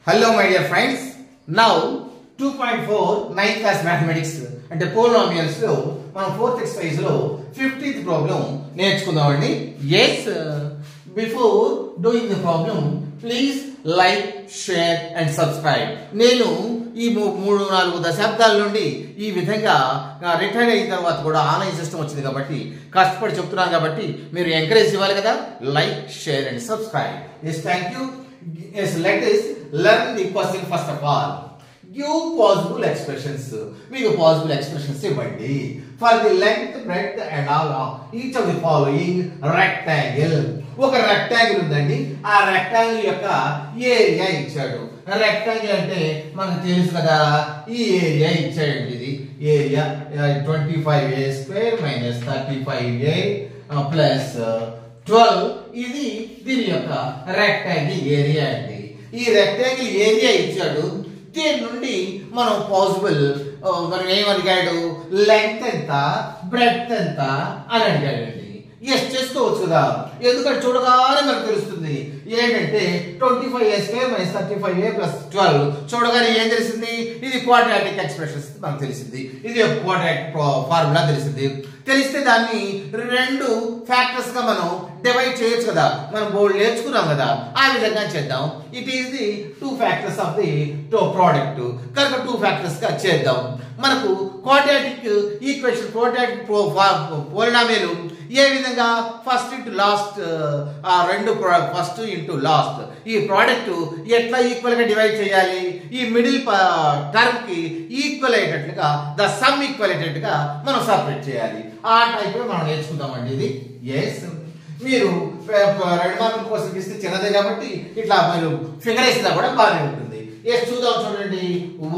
Hello my dear friends. Now 2.4 9th class mathematics అంటే polynomials లో మనం 4th exercise లో 15th problem నేర్చుకుందామండి. Yes, before doing the problem please like, share and subscribe. నేను ఈ 3-4 దశాబ్దాల నుండి ఈ విధంగా రిటైర్ అయిన తర్వాత కూడా ఆన్లైన్ సిస్టమ్ వచ్చింది కాబట్టి కష్టపడి చెప్తున్నాను కాబట్టి మీరు ఎంకరేజ్ ఇవ్వాలి కదా. Like, share and subscribe. Yes, thank you. Yes, let us learn the question first of all. Give possible expressions. మీకు possible expressions ఇవ్వండి. For the length, breadth and all of each of the following rectangle. ఒక rectangle ఉందండి. ఆ rectangle యొక్క area ఇచ్చాడు. Rectangle అంటే మనకు తెలుసు కదా, ఈ ఏరియా ఇచ్చాడండి. ఇది area 25a square minus 35a plus 12. ఇది దీని యొక్క రెక్టాంగిల్ ఏరియా అండి. ఈ రెక్టాంగిల్ ఏరియా ఇచ్చాడు. దీని నుండి మనం పాసిబుల్ మనం ఏమడిగాడు, లెంగ్త్ ఎంత, బ్రెడ్త్ ఎంత అని అడిగాడండి. ఎస్ చేసుకోవచ్చు కదా, ఎందుకంటే చూడగానే మనకు తెలుస్తుంది ఏంటంటే 25a square minus 35a plus 12 చూడగానే ఏం తెలిసింది, ఇది క్వాడ్రాటిక్ ఎక్స్ప్రెషన్స్ మనకు తెలిసింది. ఇది క్వాడ్రాటిక్ ఫార్ములా తెలిసింది. తెలిస్తే దాన్ని 2 ఫ్యాక్టర్స్ గా మనం డివైడ్ చేయొచ్చు కదా, మనం బోర్డు నేర్చుకున్నాం కదా, ఆ విధంగా చేద్దాం. It is the 2 factors of the product కనుక 2 ఫ్యాక్టర్స్ గా చేద్దాం. మనకు క్వాడ్రాటిక్ ఈక్వేషన్, క్వాడ్రాటిక్ పోలినామియల్ ఏ విధంగా ఫస్ట్ ఇంటూ లాస్ట్, ఆ 2 ఫస్ట్ ఇంటూ లాస్ట్, ఈ ప్రోడక్ట్ ఎట్లా ఈక్వల్ గా డివైడ్ చేయాలి, ఈ మిడిల్ టర్మ్ కి ఈక్వల్ అయ్యేటట్లుగా, ద సమ్ ఈక్వల్ అయ్యేటట్టుగా మనం సపరేట్ చేయాలి. ఆ టైప్ మనం నేర్చుకుందామండి ఇది. ఎస్, మీరు 2 మార్కుల కోసం ఇస్తే చిన్నదే కాబట్టి ఇట్లా మీరు ఫిగర్ వేసినా కూడా బాగానే ఉంటుంది. ఎస్ చూద్దాం, చూడండి.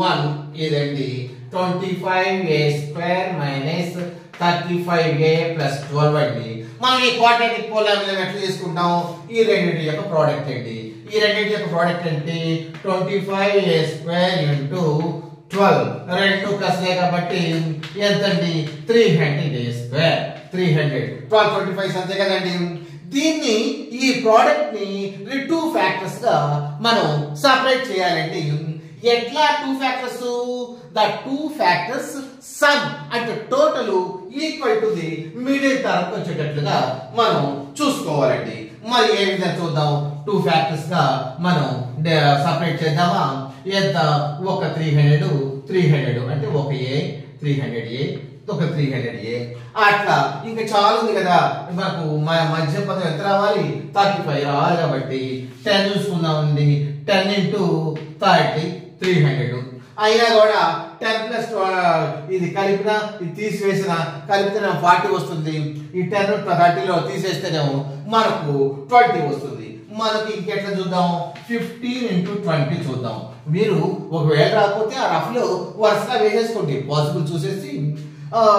1 ఇదండి 25a square minus 35a plus 12 అండి. మనం ఈ క్వాడ్రాటిక్ పోలామిల్ ఎట్లా చేసుకుంటాం, ఈ రెండింటి యొక్క ప్రోడక్ట్ అండి. ఈ రెండింటి యొక్క ప్రోడక్ట్ అంటే 25a square into 12 రెండు కసలే కాబట్టి ఎంతండి, 300a square. 300 12 25 అంతే కదండి. దీన్ని ఈ ప్రోడక్ట్ ని 2 ఫ్యాక్టర్స్ గా మనం సెపరేట్ చేయాలండి. ఎట్లా 2 ఫ్యాక్టర్స్, ద 2 ఫ్యాక్టర్స్ సమ్ అంటే total equal to the middle term వచ్చేటట్లుగా మనం చూసుకోవాలండి. మరి ఏ విధంగా చూద్దాం, 2 ఫ్యాక్టర్స్ గా మనం సెపరేట్ చేద్దామా. ఎంత, ఒక 300 అంటే ఒక a 300a ఒక 300a అట్లా ఇంకా చాలా ఉంది కదా. మనకు మధ్య పదం ఎంత రావాలి, 35 రావాలి కాబట్టి 10 చూసుకుందామండి. 10 into 30 300 అయినా కూడా 10 plus ఇది కలిపిన ఇది తీసివేసిన కలిపితే 40 వస్తుంది. ఈ 10 30లో తీసేస్తేనేమో మనకు 20 వస్తుంది. మనకి ఇంకెట్లా చూద్దాం, 15 into 20 చూద్దాం. మీరు ఒకవేళ రాకపోతే ఆ రఫ్ లో వరుసగా వేసేసుకోండి, పాసిబుల్ చూసేసి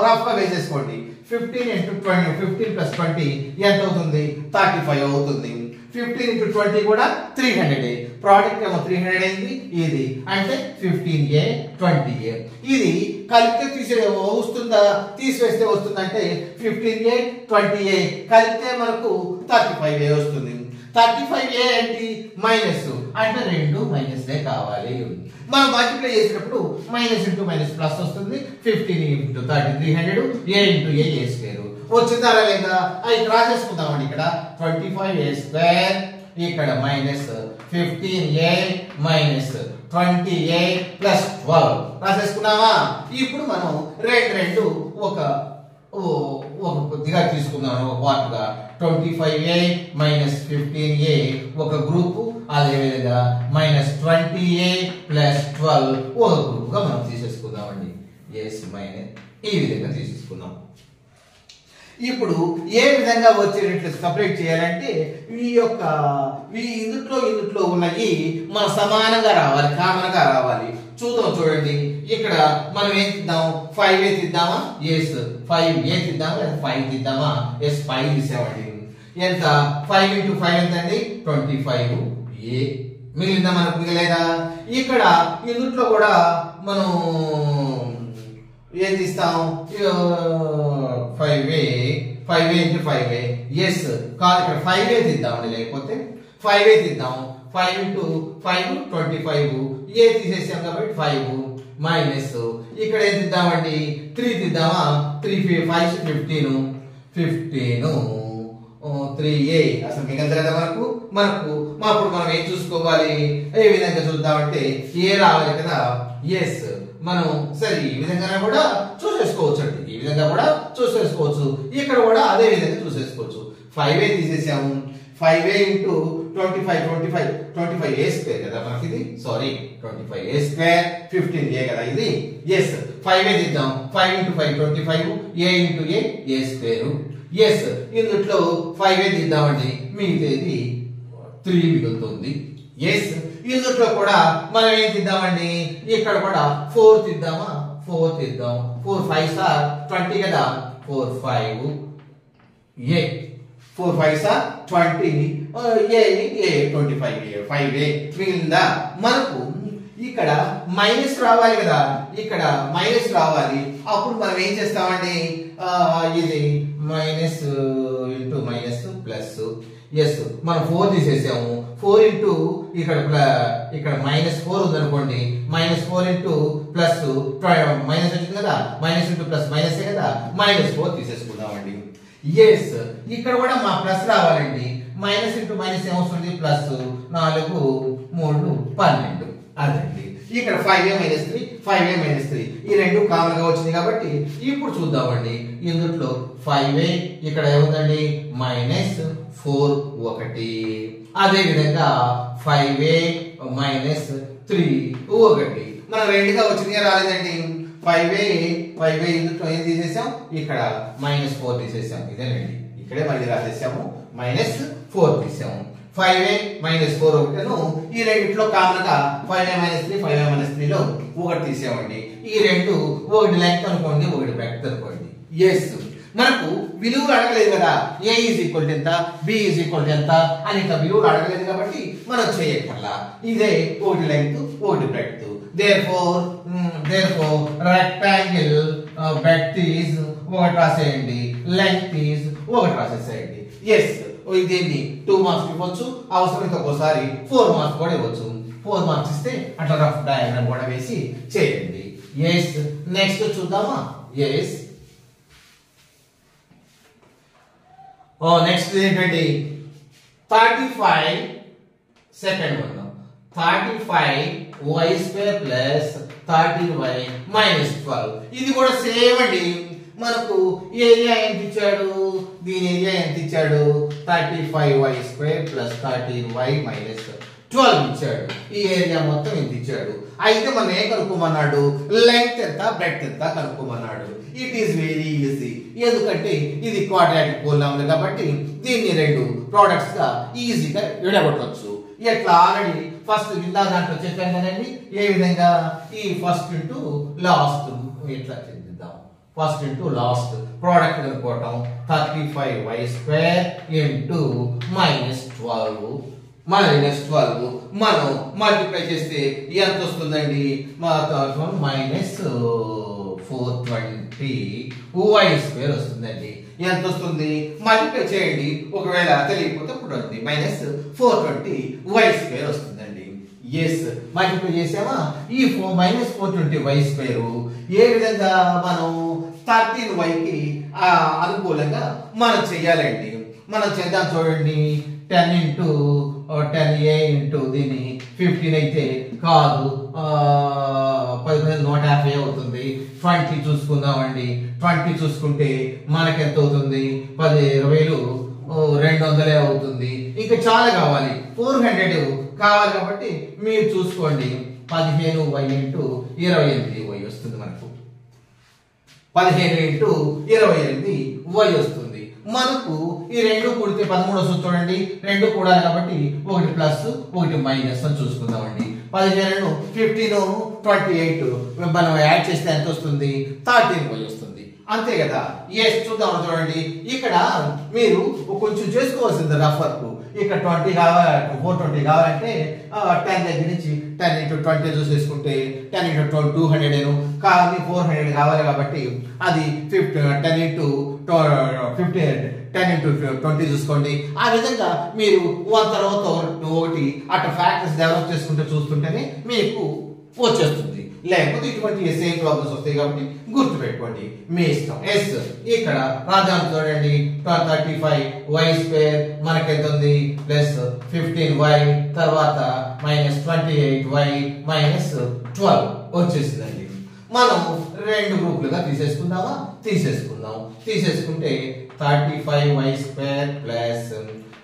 రఫ్ గా వేసేసుకోండి. 15 into 20 15 plus 20 ఎంత అవుతుంది, 35 అవుతుంది. 15 into 20 కూడా 300. ప్రోడక్ట్ ఏమో 300 అయింది. ఇది అంటే 15a 20a. ఇది కలిపితే తీసే వస్తుందా, తీసివేస్తే వస్తుందంటే 15a 20a కలిపితే మనకు 35a వస్తుంది. 35a ఏంటి, మైనస్ అంటే 2 మైనస్లే కావాలి. మనం మల్టిప్లై చేసినప్పుడు మైనస్ ఇంటూ మైనస్ ప్లస్ వస్తుంది. 15 into 30 300 a into a square వచ్చిందా లేదా, అది డ్రా చేసుకుందామండి. ఇక్కడ 25a square ఇక్కడ minus 15a minus 20a plus 12 రాసేసుకున్నావా. ఇప్పుడు మనం రెండు ఒక కొద్దిగా తీసుకుందాం, ఒక పార్ట్ గా 25a మైనస్ 15a ఒక గ్రూప్, అదేవిధంగా మైనస్ 20a ప్లస్ 12 ఒక గ్రూప్ గా మనం తీసేసుకుందామండి. ఎస్ మైనస్ ఈ విధంగా తీసేసుకుందాం. ఇప్పుడు ఏ విధంగా వచ్చేటట్లు సపరేట్ చేయాలంటే ఇందుట్లో ఉన్నవి మన సమానంగా రావాలి, కామన్ గా రావాలి. చూద్దాం, చూడండి. ఇక్కడ మనం ఏం తీద్దాం, 5a తీద్దామా, ఎస్ 5a తీద్దామా, లేదా 5 తీద్దామా, ఎస్ 5 తీసామండి. ఎంత, 5 into 5 ఎంత అండి, 25a మిగిలిందా, మనకు మిగిలేదా. ఇక్కడ ఇందుట్లో కూడా మనం ఏం తీస్తాం, 5a into 5a ఎస్ కాదు, ఇక్కడ 5a తీద్దామండి, లేకపోతే 5a తీద్దాం. 5 into 5 25 ఏ తీసేసాం కాబట్టి 5 మైనస్ ఇక్కడ ఏం తీద్దామండి 3 తీద్దామా 3 5 15 3a అసలు మిగతా కదా మనకు అప్పుడు మనం ఏం చూసుకోవాలి ఏ విధంగా చూద్దామంటే ఏ రావాలి కదా ఎస్ మనం సరే ఈ విధంగా కూడా చూసేసుకోవచ్చు అండి ఈ విధంగా కూడా చూసేసుకోవచ్చు ఇక్కడ కూడా అదే విధంగా చూసేసుకోవచ్చు 5a తీసేసాము 5a into 25 a square కదా మనకి ఇది సారీ 25 a square 15a కదా ఇది yes 5a తీద్దాం 5 into 5 25 a into a square yes ఇందులో 5a తీద్దామండి మిగతాది 3 మిగులుతుంది yes ఇందులో కూడా మనం ఏం తీద్దామండి ఇక్కడ కూడా 4 తీద్దామా 4 తీద్దాం 4 5s are 20 కదా 4 5 a 4 5s are 20 a 25 5a మిగిలిందా మనకు ఇక్కడ మైనస్ రావాలి కదా ఇక్కడ మైనస్ రావాలి అప్పుడు మనం ఏం చేస్తామండి ఇది minus into minus plus S మనం 4 తీసేసాము 4 ఇంటూ ఇక్కడ మైనస్ 4 ఉందనుకోండి మైనస్ 4 ఇంటూ ప్లస్ మైనస్ వచ్చింది కదా మైనస్ ఇంటూ ప్లస్ మైనస్ కదా -4 తీసేసుకుందామండి ఎస్ ఇక్కడ కూడా మా ప్లస్ రావాలండి మైనస్ ఇంటూ మైనస్ ఏమొస్తుంది ప్లస్ 4 3 12 అదండి ఇక్కడ 5a - 3 5a - 3 ఈ రెండు కామన్ గా వచ్చింది కాబట్టి ఇప్పుడు చూద్దామండి ఇందులో 5a ఇక్కడ ఏముందండి -4 1 అదే విధంగా 5a - 3 1 మన రెండుగా వచ్చింది రాలేదండి 5a ఇందులో ఏం తీసేసాం ఇక్కడ -4 తీసేసాం ఇదేనండి ఇక్కడే మళ్ళీ రాసేసాము -4 తీసాము 5a - 4 ఒకటను ఈ రెండిట్లో కామన్ గా 5a - 3 5a - 3 లో ఒకటి తీసామండి ఈ రెండు ఒకటి లెంగ్త్ అనుకోండి ఒకటి బ్రెడ్త్ అనుకోండి ఎస్ మనకు విలువలు అడగలేదు కదా a ఎంత b ఎంత అని ఇంకా విలువలు అడగలేదు కాబట్టి మనం చేయక్కర్లా ఇదే ఒకటి లెంగ్త్ ఒకటి breadth therefore rectangle breadth is ఒకటి రాసేయండి length is ఒకటి రాసేసేయండి yes దీన్ని 2 మార్క్స్ ఇవ్వచ్చు అవసరమైతే ఒకసారి 4 మార్క్స్ కూడా ఇవ్వచ్చు 4 మార్క్స్ ఇస్తే అట్లా రఫ్ డయాగ్రామ్ కూడా వేసి చేయండి yes నెక్స్ట్ చూద్దామా yes నెక్స్ట్ ఏంటంటే 35 second one 35y square plus 13y minus 12 ఇది కూడా సేమ్ అండి మనకు ఏరియా ఎంత ఇచ్చాడు దీని ఏరియా ఎంత ఇచ్చాడు 35y square plus 13y minus 12 ఇచ్చాడు ఈ ఏరియా మొత్తం ఎంత ఇచ్చాడు అయితే మనం ఏం కనుక్కోమన్నాడు లెంగ్త్ ఎంత బ్రెడ్త్ ఎంత కనుక్కోమన్నాడు ఇట్ ఈస్ వెరీ ఈజీ ఎందుకంటే ఇది క్వాడ్రాటిక్ పోలినామిల్ కాబట్టి దీన్ని రెండు ప్రొడక్ట్స్ గా ఈజీగా విడగొట్టవచ్చు ఎట్లా ఆల్రెడీ ఫస్ట్ ఇందా దాంట్లో చెప్పాను కదండి ఏ విధంగా ఈ ఫస్ట్ ఇంటూ లాస్ట్ ఇట్లా చేద్దాం ఫస్ట్ ఇంటూ లాస్ట్ ప్రోడక్ట్ కనుక్కోవటం 35y square into -12 మనం మల్టిప్లై చేస్తే ఎంత వస్తుందండి -420y square వస్తుందండి ఎంత వస్తుంది మల్టిప్లై చేయండి ఒకవేళ తెలియకపోతే ఇప్పుడు -420y square వస్తుందండి yes మల్టిప్లై చేసామా ఈ -420y square ఏ విధంగా మనం 13y కి అనుకూలంగా మనం చేయాలండి మనం చేద్దాం చూడండి 10 into 10a into దీని 15 అయితే కాదు 150 అవుతుంది 20 చూసుకుందామండి 20 చూసుకుంటే మనకి ఎంత అవుతుంది 10 20 200 అవుతుంది ఇంకా చాలా కావాలి 400 కావాలి కాబట్టి మీరు చూసుకోండి 15y into 28y వస్తుంది మనకు 15 into 28y వస్తుంది మనకు ఈ రెండు కూడితే 13 వస్తుంది చూడండి రెండు కూడాలి కాబట్టి ఒకటి ప్లస్ ఒకటి మైనస్ అని చూసుకుందామండి 15 15 28 మనం యాడ్ చేస్తే ఎంత వస్తుంది 13y వస్తుంది అంతే కదా ఎస్ చూద్దాం చూడండి ఇక్కడ మీరు కొంచెం చేసుకోవాల్సింది రఫ్ వర్క్ ఇక్కడ 20 కావాలి 420 కావాలంటే 10 దగ్గర నుంచి 10 into 20 చూసేసుకుంటే 10 into 200 కానీ 400 కావాలి కాబట్టి అది 10 into 50 10 into 20 చూసుకోండి. ఆ విధంగా మీరు వన్ తర్వాత ఒకటి అట్లా ఫ్యాక్టర్స్ డెవలప్ చేసుకుంటూ చూస్తుంటేనే మీకు వచ్చేస్తుంది. లేకపోతే ఇటువంటి సేమ్ ప్రాబ్లమ్స్ వస్తాయి కాబట్టి గుర్తు పెట్టుకోండి, మీ ఇష్టం. ఎస్ ఇక్కడ రాద్దాం చూడండి. 35y² మనకి ఎంత ఉంది ప్లస్ 15y తర్వాత -28y -12 వచ్చేసిందండి. మనం రెండు గ్రూపులుగా తీసేసుకుందామా? తీసేసుకుంటే 35y² ప్లస్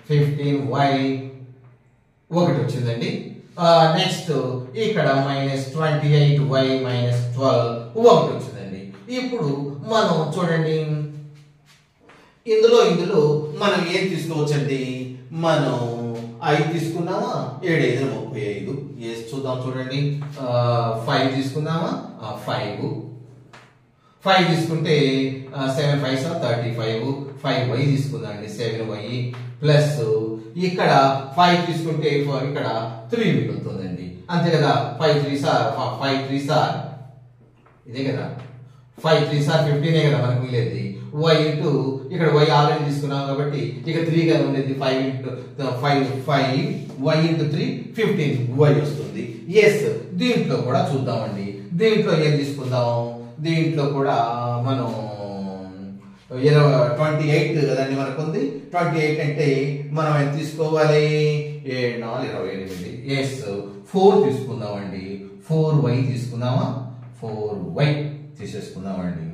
15y ఒకటి వచ్చిందండి. నెక్స్ట్ ఇక్కడ -28y -12 ఒకటి వచ్చిందండి. ఇప్పుడు మనం చూడండి, ఇందులో మనం ఏం తీసుకోవచ్చండి? మనం 5 తీసుకున్నామా? 7 5 35. ఎస్ చూద్దాం చూడండి. 5 తీసుకుందామా? 5 తీసుకుంటే 7 5 35. 5y తీసుకుందాం అండి. 7y ప్లస్ ఇక్కడ 5 తీసుకుంటే ఇక్కడ 3 మిగులుతుందండి. అంతే కదా? 5 3 సార్ ఇదే కదా, 5 3 సార్ 15 కదా మనకు మిగిలేది. y ఇంటూ ఇక్కడ y ఆల్రెడీ తీసుకున్నాం కాబట్టి ఇక 3 గా ఉండేది. 5y ఇంటూ 3 15y వస్తుంది. ఎస్ దీంట్లో కూడా చూద్దామండి. దీంట్లో ఏం తీసుకుందాం? దీంట్లో కూడా మనం 28 కదండి మనకు ఉంది. 28 అంటే మనం ఎంత తీసుకోవాలి? 7 4 28. ఎస్ 4 తీసుకుందామండి. 4y తీసుకుందామా? 4y తీసేసుకుందామండి.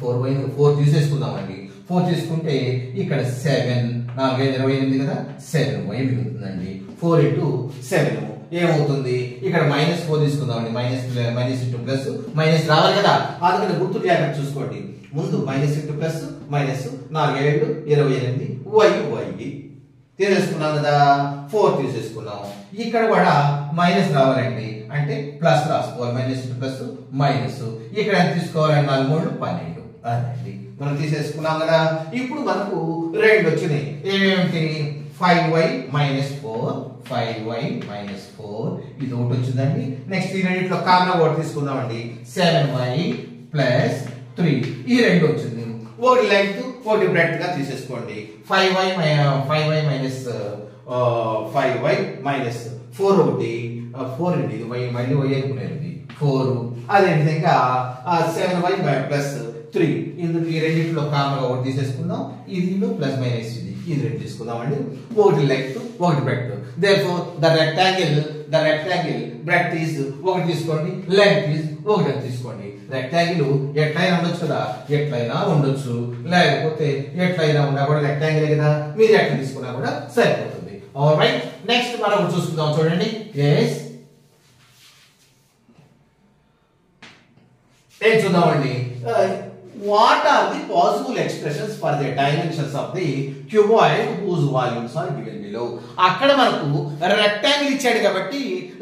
4 తీసేసుకుందామండి. 4 తీసుకుంటే ఇక్కడ 7 4 5 28 కదా, 7y మిగులుతుందండి. 4 into 7 ఏమవుతుంది? ఇక్కడ -4 తీసుకుందామండి. మైనస్ ఇంటూ ప్లస్ మైనస్ రావాలి కదా, అందుకని గుర్తు జాగ్రత్త చూసుకోండి. ముందు minus into plus minus 4 7 28 y తీసేసుకున్నాం కదా. 4 తీసేసుకున్నాము. ఇక్కడ కూడా మైనస్ రావాలండి, అంటే ప్లస్ రాసుకోవాలి. Minus into plus minus. ఇక్కడ ఎంత తీసుకోవాలండి? 4 3 12 అదండి. మనం తీసేసుకున్నాం కదా. ఇప్పుడు మనకు రెండు వచ్చినాయి. ఏమేమిటి? 5y -4 5y -4 ఇది ఒకటి వచ్చిందండి. నెక్స్ట్ ఈ రెండిట్లో కామన్ ఒకటి తీసుకుందామండి. 7y + 3 ఈ రెండు వచ్చింది. ఒకటి లెంగ్త్ ఒకటి బ్రెడ్త్ గా తీసేసుకోండి. 5y -4 ఒకటి 4 ఇది మళ్ళీ y అనుకునేది 4. అదే విధంగా 7y + 3 ఇందుకు ఈ రెండిట్లో కామన్ గా ఒకటి తీసేసుకుందాం. ఇది ప్లస్ మైనస్ ఇది రెండు తీసుకుందామండి. ఒకటి లెంగ్త్ ఒకటి breadth. therefore the rectangle breadth is ఒకటి తీసుకోండి, లెంగ్త్ is ఒకటి తీసుకోండి. రెక్టాంగిల్ ఎట్లయినా ఉండొచ్చు కదా, ఎట్లయినా ఉండొచ్చు, లేకపోతే ఎట్లయినా ఉన్నా కూడా రెక్టాంగిల్ కదా, మీరు ఎట్లా తీసుకున్నా కూడా సరిపోతుంది. ఆల్రైట్, నెక్స్ట్ మనం చూసుకుందాం చూడండి. ఎస్ ఏం చూద్దామండి? What are the possible expressions for the dimensions of the cuboid whose volumes are given below? అక్కడ మనకు రెక్టాంగిల్ ఇచ్చాడు కాబట్టి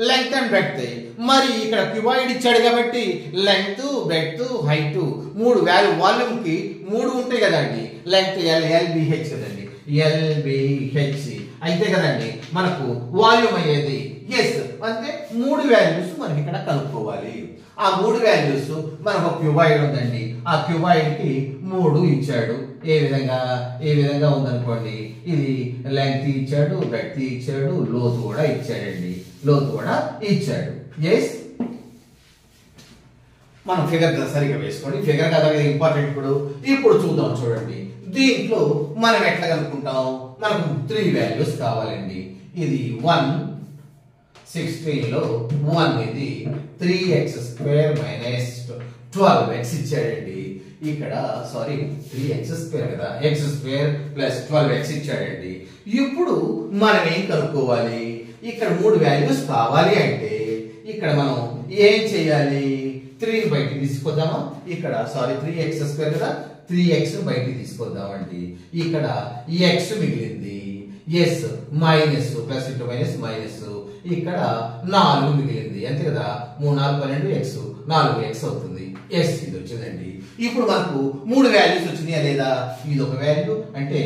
లెంగ్త్ అండ్ బ్రెడ్త్, మరి ఇక్కడ క్యూబాయిడ్ ఇచ్చాడు కాబట్టి లెంగ్త్ బ్రెడ్త్ హైట్ మూడు వాల్యూమ్ కి మూడు ఉంటాయి కదండి. లెంగ్త్ LBH కదండి, LBH అయితే కదండి మనకు వాల్యూమ్ అయ్యేది. ఎస్ అంటే మూడు వాల్యూస్ మనకి ఇక్కడ కలుపుకోవాలి. ఆ మూడు వాల్యూస్ మనకు క్యూబాయిడ్ ఉందండి. ఆ క్యూబాయిడ్ కి 3 ఇచ్చాడు. ఏ విధంగా ఉందనుకోండి, ఇది లెంగ్త్ ఇచ్చాడు, బ్రెడ్త్ ఇచ్చాడు, లోతు కూడా ఇచ్చాడు. ఎస్ మనం ఫిగర్ సరిగా వేసుకోండి. ఫిగర్ కదా ఇంపార్టెంట్. ఇప్పుడు చూద్దాం చూడండి. దీంట్లో మనం ఎట్లా కనుక్కుంటాం? మనకు 3 వాల్యూస్ కావాలండి. ఇది 116 లో 1 ఇది 3x² - 12x ఇచ్చాడండి. ఇక్కడ 3x² కదా, x² + 12x ఇచ్చాడండి. ఇప్పుడు మనం ఏం కనుక్కోవాలి? ఇక్కడ 3 వాల్యూస్ కావాలి అంటే ఇక్కడ మనం ఏం చేయాలి? 3 బయటికి తీసుకొద్దామా? ఇక్కడ 3x² కదా, 3x బయటికి తీసుకొద్దామండి. ఇక్కడ x మిగిలింది. Yes minus plus into minus minus. ఇక్కడ 4 మిగిలింది. అంతే కదా, 3 4 12 x 4x అవుతుంది. ఎస్ ఇది వచ్చిందండి. ఇప్పుడు మనకు 3 వాల్యూస్ వచ్చినాయా లేదా? ఇది ఒక వాల్యూ అంటే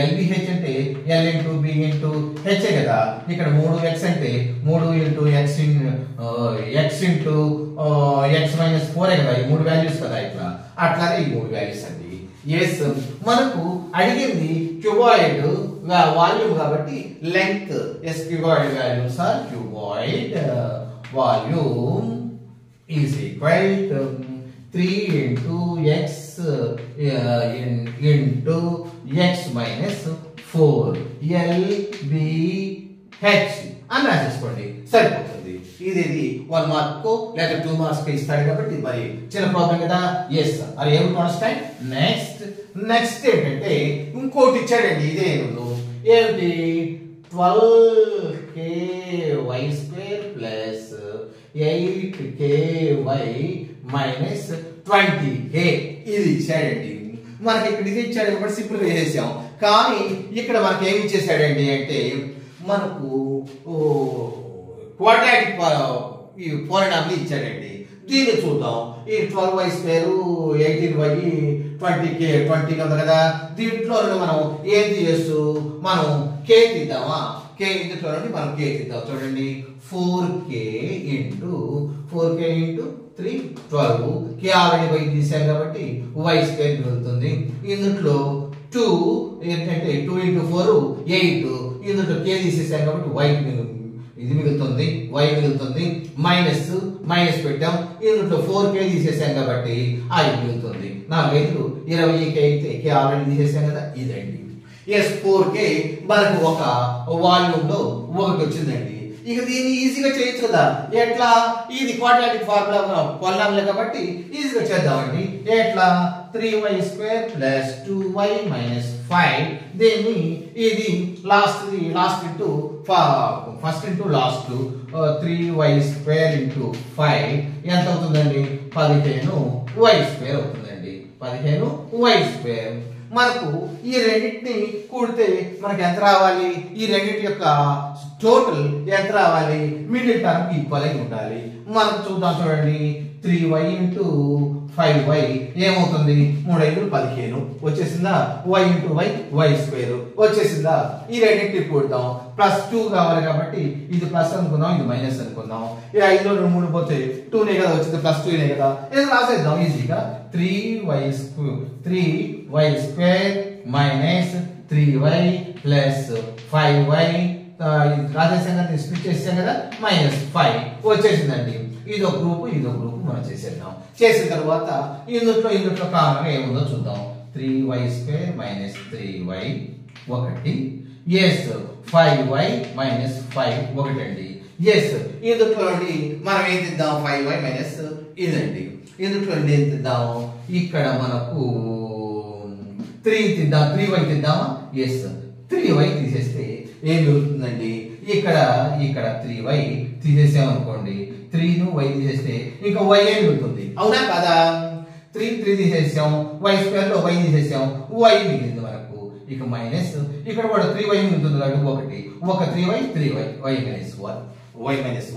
LBH అంటే L into B into H కదా. ఇక్కడ 3x అంటే 3 ఇంటూ x ఇంటూ x - 4 కదా. ఈ 3 వాల్యూస్ కదా. ఇట్లా అట్లానే ఈ 3 వాల్యూస్ అండి. ఎస్ మనకు అడిగింది క్యూబాయిడ్ వాల్యూమ్ కాబట్టి length yes cuboid values are cuboid volume is equal to 3 into x into x minus 4 LBH అని రాసేసుకోండి సరిపోతుంది. ఇది 1 మార్క్ లేదా 2 మార్క్స్ ఇస్తాడు కాబట్టి మరి చిన్న ప్రాబ్లం కదా. ఎస్ అది ఏం కాన్స్టెంట్. నెక్స్ట్ ఏంటంటే ఇంకోటి ఇచ్చాడండి. ఇదే ఏమిటి 12ky² plus 8ky minus 20k ఇది ఇచ్చాడండి. మనకి ఇక్కడ ఇది ఇచ్చాడు కాబట్టి సింపుల్ గా చేసాం. కానీ ఇక్కడ మనకి ఏమి ఇచ్చేసాడండి అంటే మనకు క్వాడ్రాటిక్ ఈ పోలినామిల్ ఇచ్చాడండి. దీన్ని చూద్దాం. ఈ 12y² 18y 20k 20 ఉంది కదా. దీంట్లో మనం ఏం తీయచ్చు, మనం k తీద్దామా. k ఇందులో మనం k తీద్దాం. చూడండి 4k into 3 12 k already y తీసాం కాబట్టి y² మిగులుతుంది. ఇందులో 2 ఏంటంటే 2 into 4 8 ఇందులో k తీసేసాం కాబట్టి y ఇది మిగులుతుంది, y మిగులుతుంది. మైనస్ పెట్టాం. ఇందులో 4k తీసేసాం కాబట్టి i మిగులుతుంది. 4 5 20k అయితే k ఆల్రెడీ తీసేసాం కదా. ఇదండి ఎస్ 4k మనకు ఒక వాల్యూమ్ లో ఒకటి వచ్చిందండి. ఇక దీన్ని ఈజీగా చేయొచ్చు కదా. ఎట్లా, ఇది క్వాడ్రాటిక్ ఫార్ములా పొలాంలే కాబట్టి ఈజీగా చేద్దామండి. ఎట్లా 3y² ప్లస్ 2y మైనస్ 5 దీన్ని ఇది last into first into last 3y² into 5 ఎంత అవుతుందండి 15y² అవుతుందండి. 15y². మనకు ఈ రెండింటిని కూడితే మనకు ఎంత రావాలి, ఈ రెండింటి యొక్క టోటల్ ఎంత రావాలి, మిడిల్ టర్మ్ ఈక్వల్ అయి ఉండాలి. మనం చూద్దాం. చూడండి 3y ఇంటూ 5y ఏమవుతుంది 3 5 15 వచ్చేసిందా. y ఇంటూ y² వచ్చేసిందా. ఈ రెండింటిని కూడదాం. +2 కావాలి కాబట్టి ఇది ప్లస్ అనుకుందాం, ఇది మైనస్ అనుకుందాం. ఈ 5లో 3 పోతే 2నే కదా వచ్చింది, +2నే కదా. ఇది రాసేద్దాం ఈజీగా. 3y² minus 3y plus 5y రాసేసాం కదా, స్ప్లిట్ చేసాం కదా, -5 వచ్చేసిందండి. ఇదో గ్రూప్ మనం చేసేద్దాం. చేసిన తర్వాత ఇందులో కామన్ ఏముందో చూద్దాం. 3y² మైనస్ 3y ఒకటి. ఎస్ 5y మైనస్ 5 ఒకటండి. ఎస్ ఇందులో మనం ఏం తిద్దాం 5y మైనస్ ఇదండి. ఇందులో ఏం తిద్దాం, ఇక్కడ మనకు 3 తిద్దాం, 3y తిద్దామా. ఎస్ 3y తీసేస్తే ఏం జరుగుతుందండి, ఇక్కడ 3y తీసేసామనుకోండి, 3ను y తీసేస్తే ఇంకా y ఏ మిగులుతుంది. అవునా కదా. 3 తీసేసాం, y² లో y తీసేసాం, y మిగిలింది మనకు. ఇక మైనస్ ఇక్కడ కూడా 3y మిగులుతుంది కాబట్టి 1 3y y minus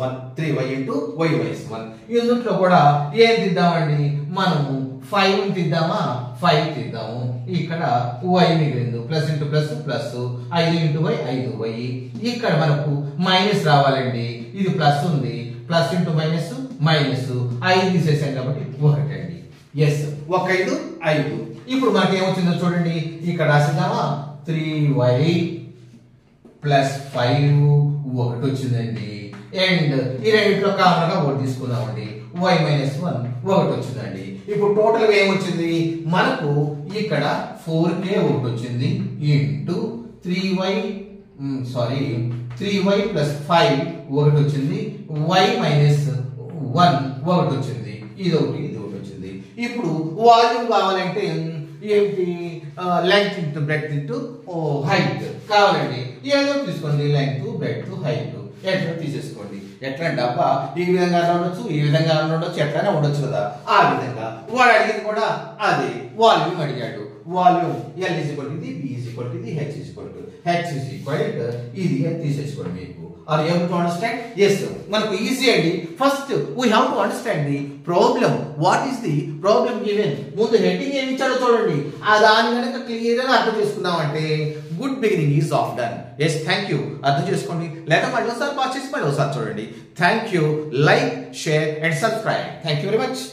1 3y into y minus 1. ఇందులో కూడా ఏం తిద్దామండి, మనము 5 తిద్దామా, 5 తిద్దాము. ఇక్కడ y మిగిలింది, plus into plus plus 5 into y 5y. ఇక్కడ మనకు మైనస్ రావాలండి, ఇది ప్లస్ ఉంది, ప్లస్ ఇంటూ మైనస్ 5 తీసేసాం కాబట్టి 1 అండి. ఎస్ 1 5. ఇప్పుడు మనకి ఏమొచ్చిందో చూడండి, ఇక్కడ రాసిద్దామా 3y ప్లస్ 5 1 వచ్చిందండి. అండ్ ఈ రెండింటిలో కామన్ గా 1 తీసుకుందామండి. y మైనస్ 1 1 వచ్చిందండి. ఇప్పుడు టోటల్ గా ఏమొచ్చింది మనకు, ఇక్కడ 4k 1 వచ్చింది ఇంటూ 3y ప్లస్ 5 1 వచ్చింది, y మైనస్ 1 1 వచ్చింది. ఇది ఒకటి వచ్చింది. ఇప్పుడు వాల్యూమ్ కావాలంటే ఏంటి, length into breadth into height కావాలండి. ఏదో తీసుకోండి, లెంగ్త్ బ్రెడ్త్ హైట్ ఎట్లా తీసేసుకోండి. ఎట్లా డబ్బా ఈ విధంగా ఉండొచ్చు, ఈ విధంగా ఉండొచ్చు, ఎట్లనే ఉండొచ్చు కదా. ఆ విధంగా వాడు అడిగింది కూడా అదే వాల్యూమ్ అడిగాడు. Volume L is equal to ఇది, B is equal to ఇది, H is equal to ఇది తీసేసుకోండి. మీకు are you to understand. Yes మనకు ఈజీ అండి. First we have to understand the problem. What is the problem given. ముందు heading ఏమి ఇచ్చాడో చూడండి, ఆ దాని కనుక క్లియర్ గా అర్థం చేసుకుందామంటే good beginning is half done. Yes thank you. అర్థం చేసుకోండి, లేదా మళ్ళీ ఒకసారి పాస్ చేసి మళ్ళీ ఒకసారి చూడండి. Thank you. Like, share and subscribe. Thank you very much.